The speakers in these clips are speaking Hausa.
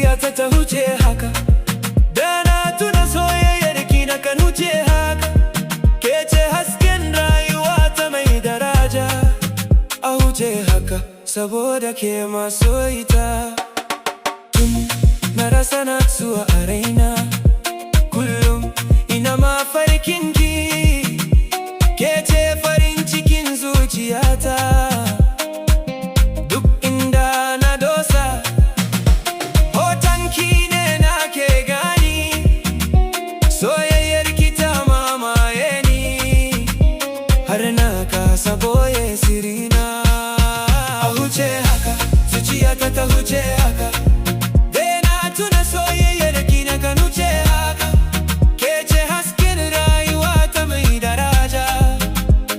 zuciyata ta huce haka, da na tuna soyayyar ki na kan huce haka. Ke ce hasken rayuwa ta mai daraja, a huce haka saboda ke masoyita. Tun na rasa natsuwa a raina, kullum ina mafarkin ki. Ke ce farin cikin zuciyata, duk inda na dosa hoton ki ne nake gani. Soyayyar ki ta mamaye ni, har na kasa boye sirina. A huce haka, zuciyata ta huce haka, da na tuna soyayyar ki na kan huce haka. Ke ce hasken rayuwa ta mai daraja,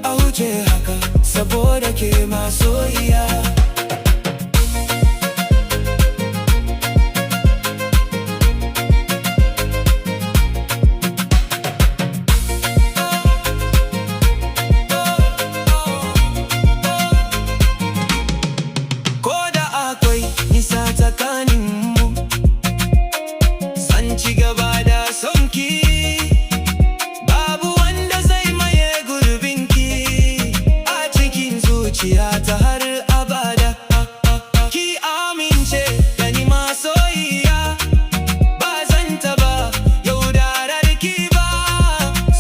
a huce haka saboda ke masoyiya. Ko da akwai nisa tsakaninmu, zan ci gaba da son ki. Babu wanda zai maye gurbinki a cikin zuciyata har abada. Ki amince da ni masoyiya, ba zan taba yaudarar ki ba.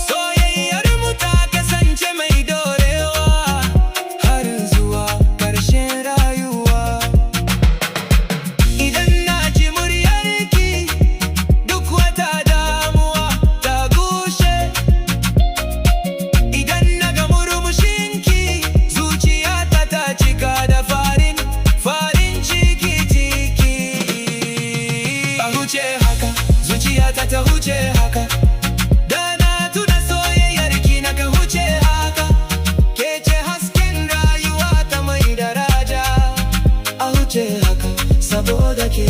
Soyayyar mu ta kasance mai dorewa har zuwa ƙarshen rayuwa. Idan na ji muryarki, duk wata damuwa ta gushe. Idan na ga murmushinki, zuciyata ta cika da farin ciki. A huce haka, zuciyata ta huce haka, da na tuna soyayyar ki na kan huce haka. Ke ce hasken rayuwa ta mai daraja, a huce haka saboda ke